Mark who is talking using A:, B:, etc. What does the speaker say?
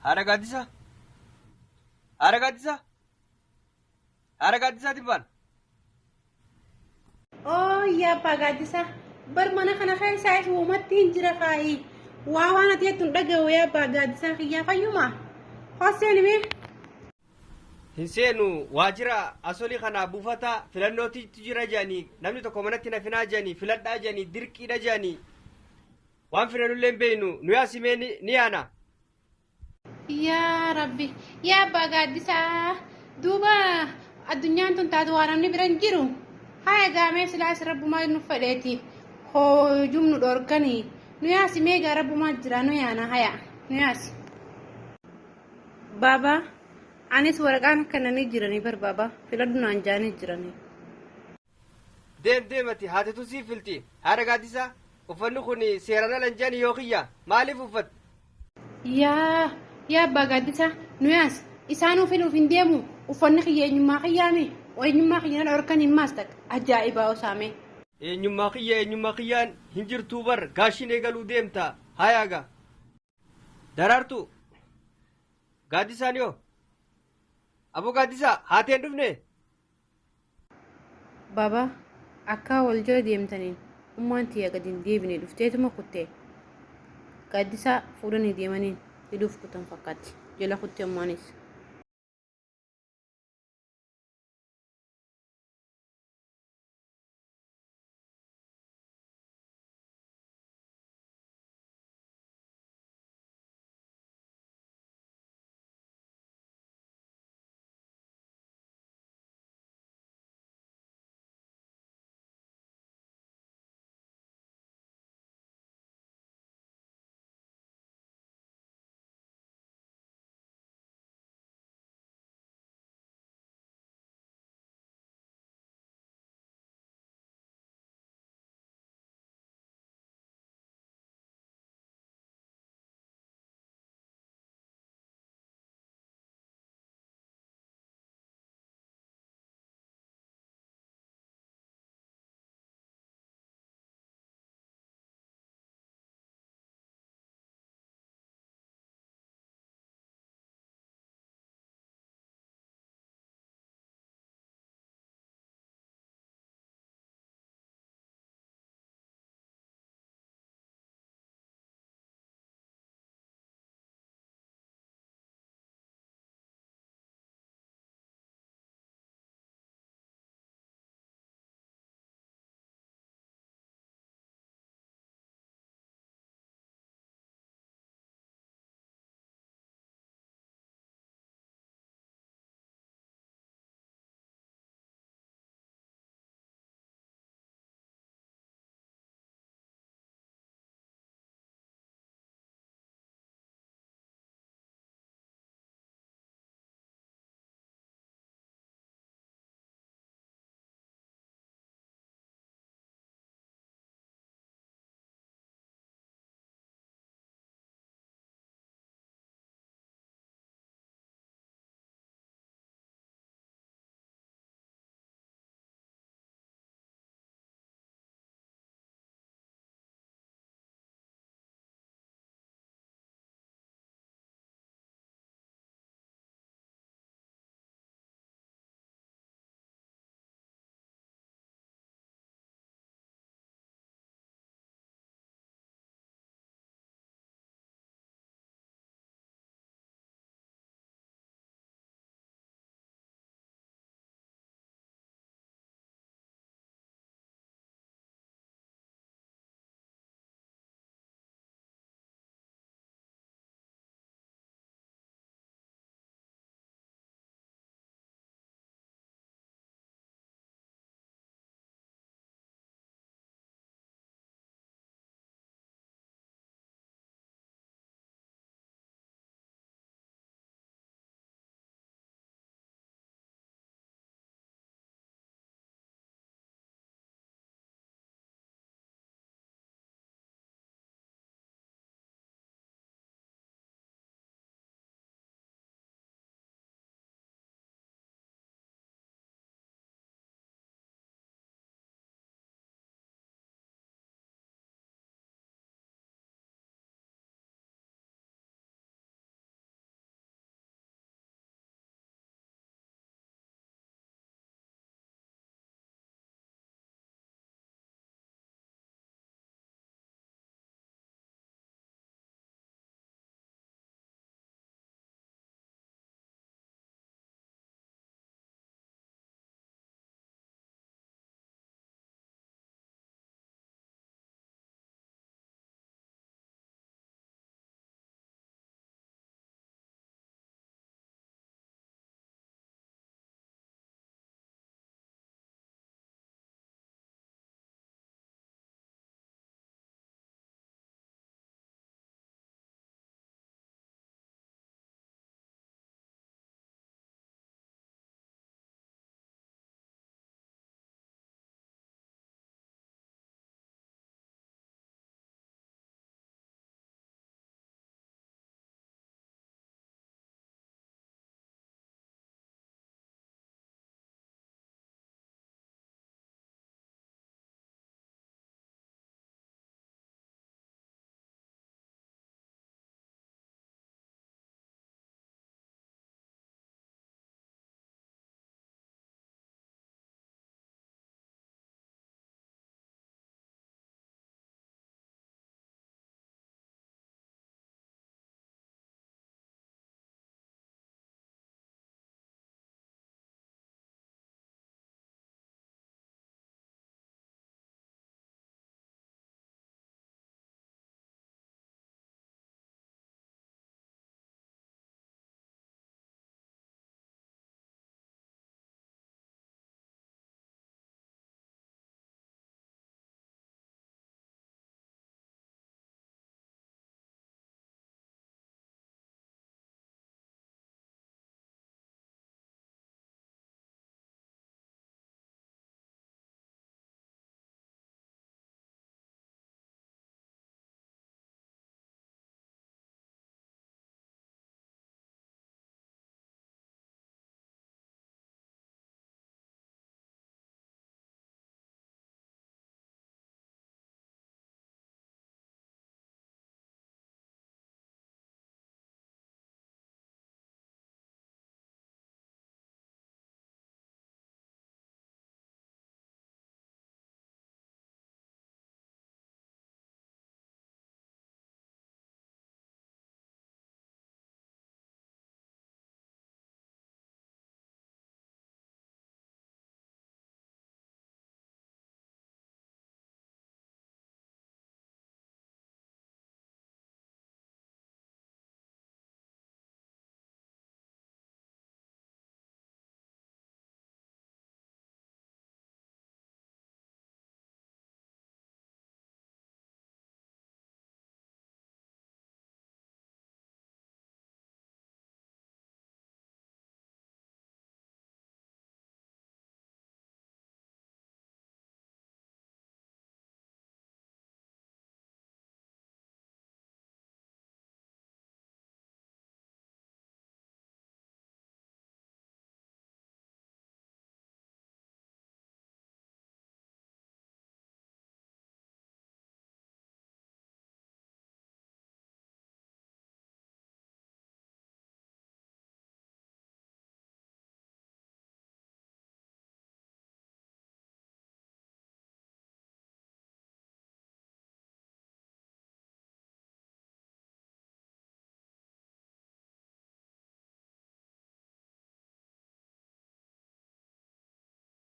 A: Haragaadisa. Haragaadisa. Haragaadisa tibbaan.
B: Oh yaa bagaadisa bar mana kana keessa is uumatti hin jira kaayi waa waan ati jettu dhagahu yaa bagaadisa kiyyaa fayyuma hosseen mee
A: Hin seenu waajjira asolii kana buufata filannootiitu jira jedhanii namni tokko manatti na finaa jedhanii filadhaa jedhanii dirqiidha jedhanii waan filanullee hin beeknu nuyi asimee ni yaana.
B: yaa rabbi yaa bagaadisa duuba addunyaan tun taatu waan namni bira hin jiru haya gaamee silaas rabbumaa nu fedheeti hoo jumnu dhorkanii nu yaasi meegaa rabbumaa jira nu yaana haya nu yaasi baaba anis waraqaan akkananii jiranii barbaaba filadhu naan jaanii jiranii
A: Deemati haatitu sii filti Haragaadisa uffanni kun seeraan ala hin jedhani yoo kiyya maaliif uffat?
B: yaa bagaadisa nu yaas isaanuu filuuf hin deemu uffanni kiyya eenyummaa kiyyaame eenyummaa kiyyaan dhorkan hin maastak ajaa'ibaa osaame
A: eenyummaa kiyyaan hin jirtuu bar gaashin eegaluu deemta hayaaga daraartu gaaddisaan yoo aboo gaaddisaa haateen dhufne
B: baaba akka wal jala deemtaniin ummaan tiyya gadi hin deebine dhufteetuma kuttee gaaddisaa fuudhanii deemaniin fiduuf kutan fakkaatti jala kuttee ummaanis